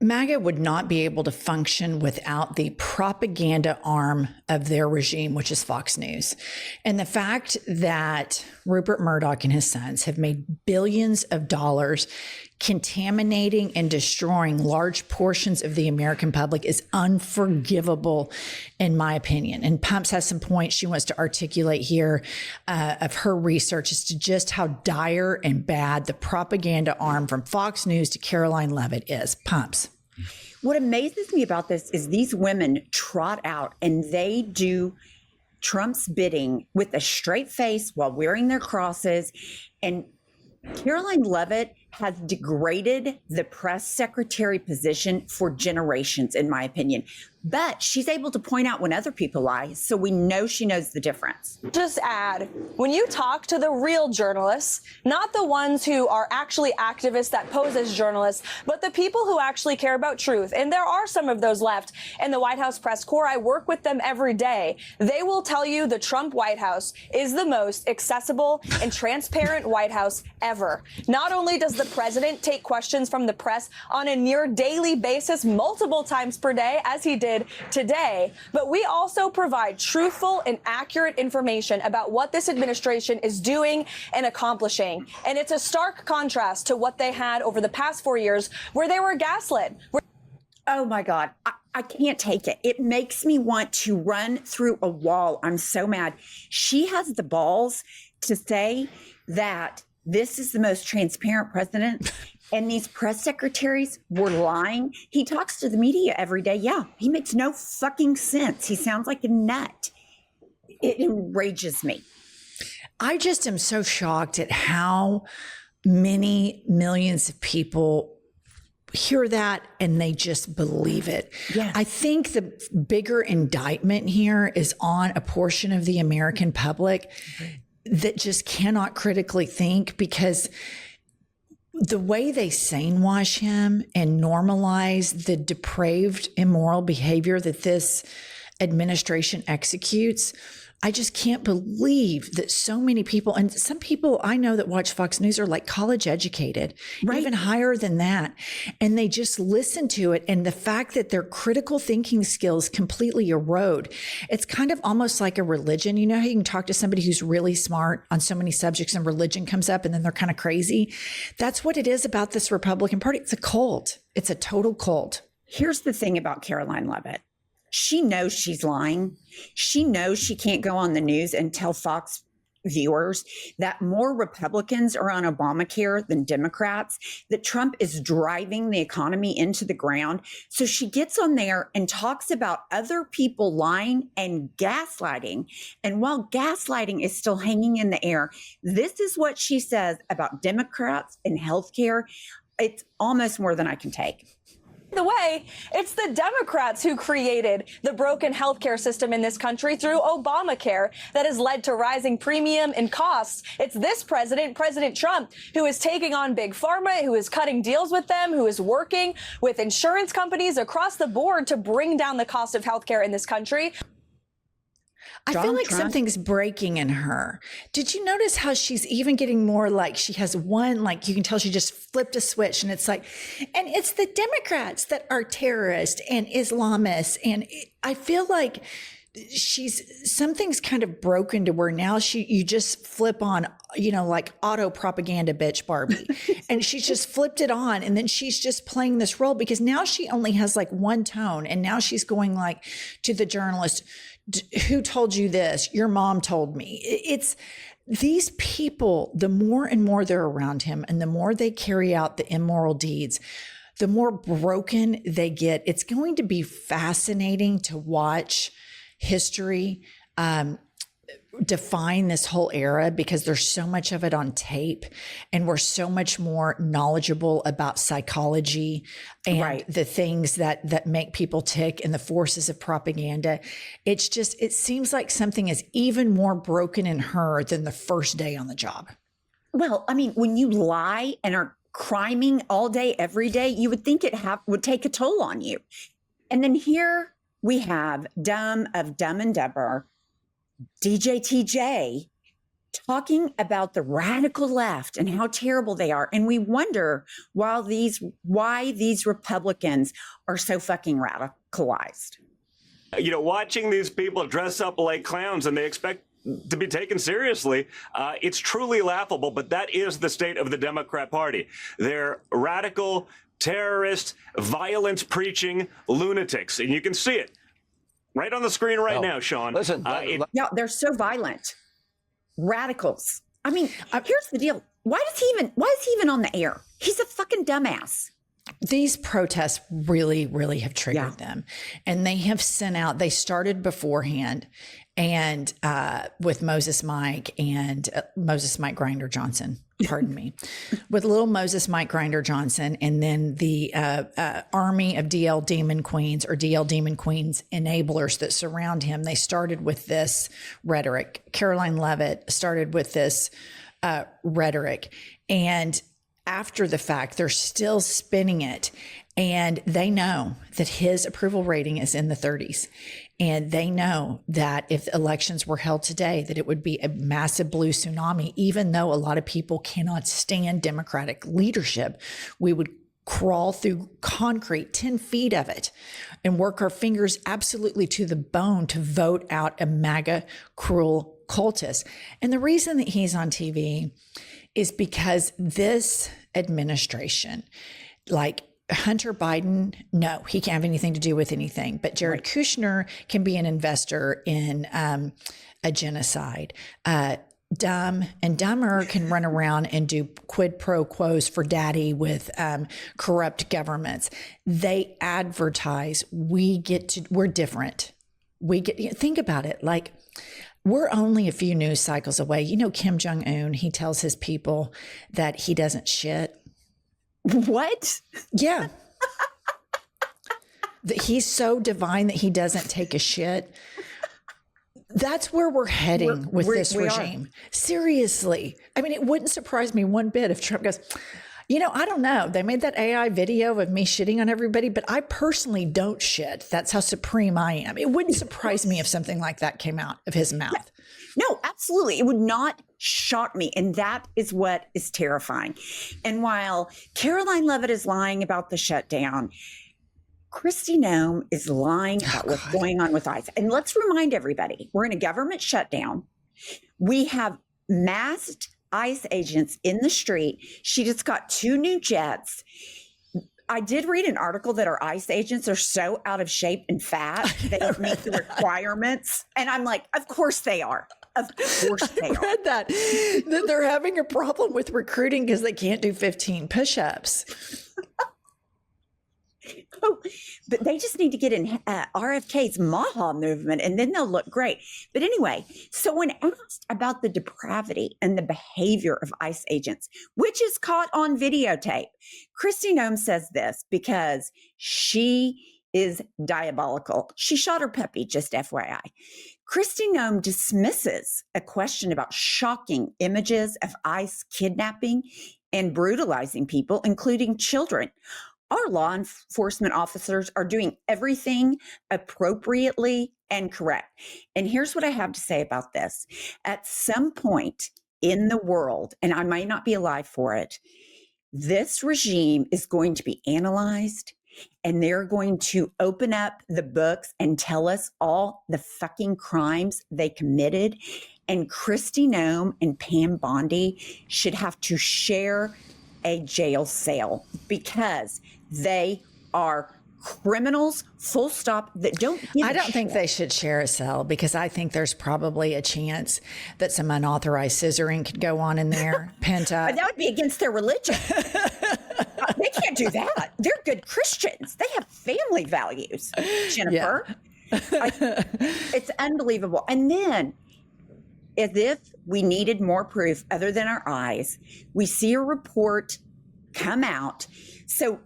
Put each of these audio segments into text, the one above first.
MAGA would not be able to function without the propaganda arm of their regime, which is Fox News. And the fact that Rupert Murdoch and his sons have made billions of dollars contaminating and destroying large portions of the American public is unforgivable, in my opinion. And Pumps has some points she wants to articulate here of her research as to just how dire and bad the propaganda arm from Fox News to Karoline Leavitt is. Pumps. What amazes me about this is these women trot out and they do Trump's bidding with a straight face while wearing their crosses. And Karoline Leavitt has degraded the press secretary position for generations, in my opinion. But she's able to point out when other people lie, so we know she knows the difference. Just add, when you talk to the real journalists, not the ones who are actually activists that pose as journalists, but the people who actually care about truth, and there are some of those left in the White House press corps. I work with them every day. They will tell you the Trump White House is the most accessible and transparent White House ever. Not only does the president take questions from the press on a near daily basis, multiple times per day, as he did today, but we also provide truthful and accurate information about what this administration is doing and accomplishing. And it's a stark contrast to what they had over the past 4 years, where they were gaslit. Oh my God, I can't take it. It makes me want to run through a wall. I'm so mad. She has the balls to say that this is the most transparent president and these press secretaries were lying. He talks to the media every day. Yeah, he makes no fucking sense. He sounds like a nut. It enrages me. I just am so shocked at how many millions of people hear that and they just believe it. Yes. I think the bigger indictment here is on a portion of the American public that just cannot critically think, because the way they sane-wash him and normalize the depraved, immoral behavior that this administration executes, I just can't believe that so many people, and some people I know that watch Fox News are like college educated, right, even higher than that. And they just listen to it. And the fact that their critical thinking skills completely erode, it's kind of almost like a religion. You know how you can talk to somebody who's really smart on so many subjects and religion comes up and then they're kind of crazy? That's what it is about this Republican Party. It's a cult. It's a total cult. Here's the thing about Karoline Leavitt. She knows she's lying. She knows she can't go on the news and tell Fox viewers that more Republicans are on Obamacare than Democrats, that Trump is driving the economy into the ground. So she gets on there and talks about other people lying and gaslighting. And while gaslighting is still hanging in the air, this is what she says about Democrats and healthcare. It's almost more than I can take. The way, it's the Democrats who created the broken healthcare system in this country through Obamacare that has led to rising premium and costs. It's this president, President Trump, who is taking on big pharma, who is cutting deals with them, who is working with insurance companies across the board to bring down the cost of healthcare in this country. I feel like something's breaking in her. Did you notice how she's even getting more like she has one, like you can tell she just flipped a switch and it's like, and it's the Democrats that are terrorists and Islamists. And I feel like something's kind of broken to where now you just flip on, like auto propaganda bitch Barbie. And she's just flipped it on. And then she's just playing this role because now she only has like one tone. And now she's going like to the journalist, who told you this? Your mom told me. It's these people, the more and more they're around him and the more they carry out the immoral deeds, the more broken they get. It's going to be fascinating to watch history define this whole era, because there's so much of it on tape and we're so much more knowledgeable about psychology and the things that make people tick and the forces of propaganda. It seems like something is even more broken in her than the first day on the job. Well, I mean, when you lie and are criming all day, every day, you would think it would take a toll on you. And then here we have Dumb and Dumber, DJ TJ, talking about the radical left and how terrible they are. And we wonder why these Republicans are so fucking radicalized. Watching these people dress up like clowns and they expect to be taken seriously, it's truly laughable, but that is the state of the Democrat Party. They're radical, terrorist, violence-preaching lunatics, and you can see it right on the screen right now, Sean. Listen, yeah, they're so violent. Radicals. I mean, here's the deal. Why is he even on the air? He's a fucking dumbass. These protests really, really have triggered them. And they have sent out, they started beforehand and with Moses Mike Grinder Johnson, pardon me, with little Moses Mike Grinder Johnson, and then the army of DL Demon Queens or DL Demon Queens enablers that surround him. They started with this rhetoric. Karoline Leavitt started with this rhetoric. And after the fact, they're still spinning it. And they know that his approval rating is in the 30s. And they know that if elections were held today, that it would be a massive blue tsunami. Even though a lot of people cannot stand Democratic leadership, we would crawl through concrete, 10 feet of it, and work our fingers absolutely to the bone to vote out a MAGA cruel cultist. And the reason that he's on TV is because this administration, like Hunter Biden, no, he can't have anything to do with anything. But Jared Kushner can be an investor in a genocide. Dumb and dumber can run around and do quid pro quos for daddy with corrupt governments. They advertise. We're different. Think about it. Like, we're only a few news cycles away. Kim Jong-un, he tells his people that he doesn't shit. What? Yeah. That he's so divine that he doesn't take a shit. That's where we're heading with this regime. Seriously. I mean, it wouldn't surprise me one bit if Trump goes, I don't know. They made that AI video of me shitting on everybody, but I personally don't shit. That's how supreme I am. It wouldn't surprise me if something like that came out of his mouth. No, absolutely. It would not shock me. And that is what is terrifying. And while Karoline Leavitt is lying about the shutdown, Kristi Noem is lying about what's going on with ICE. And let's remind everybody, we're in a government shutdown. We have masked ICE agents in the street. She just got 2 new jets. I did read an article that our ICE agents are so out of shape and fat, they don't meet the requirements. And I'm like, of course they are. Of course they are. I read that they're having a problem with recruiting because they can't do 15 push-ups. Oh, but they just need to get in RFK's Maha movement and then they'll look great. But anyway, so when asked about the depravity and the behavior of ICE agents, which is caught on videotape, Kristi Noem says this because she is diabolical. She shot her puppy, just FYI. Kristi Noem dismisses a question about shocking images of ICE kidnapping and brutalizing people, including children. Our law enforcement officers are doing everything appropriately and correct. And here's what I have to say about this. At some point in the world, and I might not be alive for it, this regime is going to be analyzed and they're going to open up the books and tell us all the fucking crimes they committed. And Kristi Noem and Pam Bondi should have to share a jail cell because they are criminals, full stop, that don't give I don't a think shit. they should share a cell because I think there's probably a chance that some unauthorized scissoring could go on in there. Penta. But that would be against their religion. They can't do that. They're good Christians. They have family values, Jennifer. It's unbelievable. And then, as if we needed more proof other than our eyes, we see a report come out. So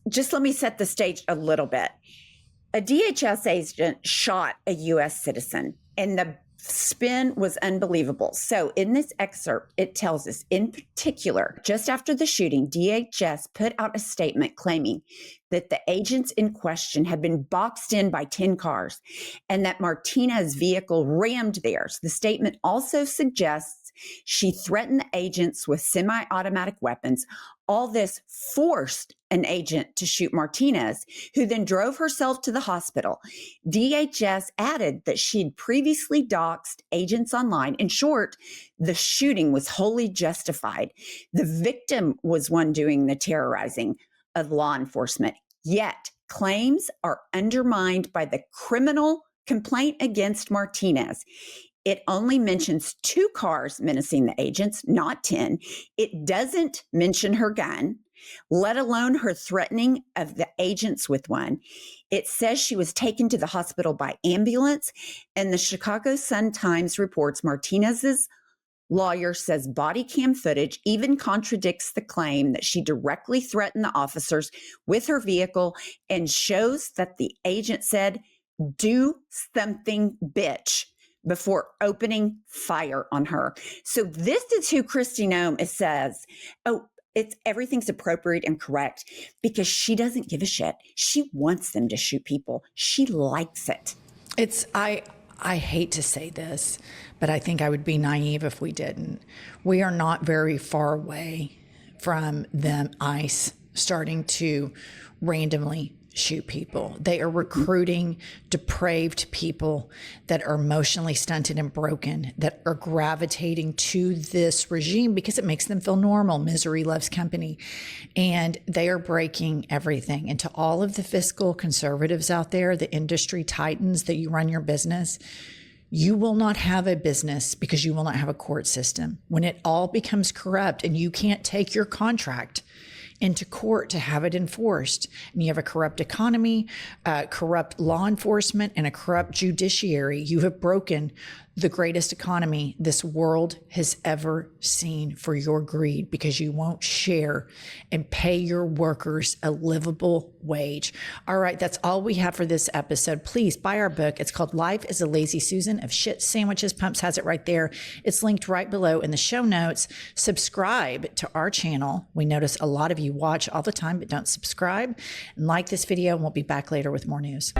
just let me set the stage a little bit. A DHS agent shot a U.S. citizen, and the spin was unbelievable. So in this excerpt, it tells us, in particular, just after the shooting, DHS put out a statement claiming that the agents in question had been boxed in by 10 cars and that Martinez's vehicle rammed theirs. The statement also suggests She threatened the agents with semi-automatic weapons. All this forced an agent to shoot Martinez, who then drove herself to the hospital. DHS added that she'd previously doxed agents online. In short, the shooting was wholly justified. The victim was one doing the terrorizing of law enforcement. Yet, claims are undermined by the criminal complaint against Martinez. It only mentions 2 cars menacing the agents, not 10. It doesn't mention her gun, let alone her threatening of the agents with one. It says she was taken to the hospital by ambulance, and the Chicago Sun-Times reports Martinez's lawyer says body cam footage even contradicts the claim that she directly threatened the officers with her vehicle and shows that the agent said, "Do something, bitch," before opening fire on her. So this is who Kristi Noem says, everything's appropriate and correct, because she doesn't give a shit. She wants them to shoot people. She likes it. I hate to say this, but I think I would be naive if we didn't. We are not very far away from them, ICE, starting to randomly shoot people. They are recruiting depraved people that are emotionally stunted and broken, that are gravitating to this regime because it makes them feel normal. Misery loves company. And they are breaking everything. And to all of the fiscal conservatives out there, the industry titans that you run your business, you will not have a business because you will not have a court system. When it all becomes corrupt and you can't take your contract into court to have it enforced, and you have a corrupt economy, corrupt law enforcement, and a corrupt judiciary, you have broken the greatest economy this world has ever seen for your greed, because you won't share and pay your workers a livable wage. All right, that's all we have for this episode. Please buy our book. It's called Life is a Lazy Susan of Shit Sandwiches. Pumps has it right there. It's linked right below in the show notes. Subscribe to our channel. We notice a lot of you watch all the time but don't subscribe. And like this video, and we'll be back later with more news.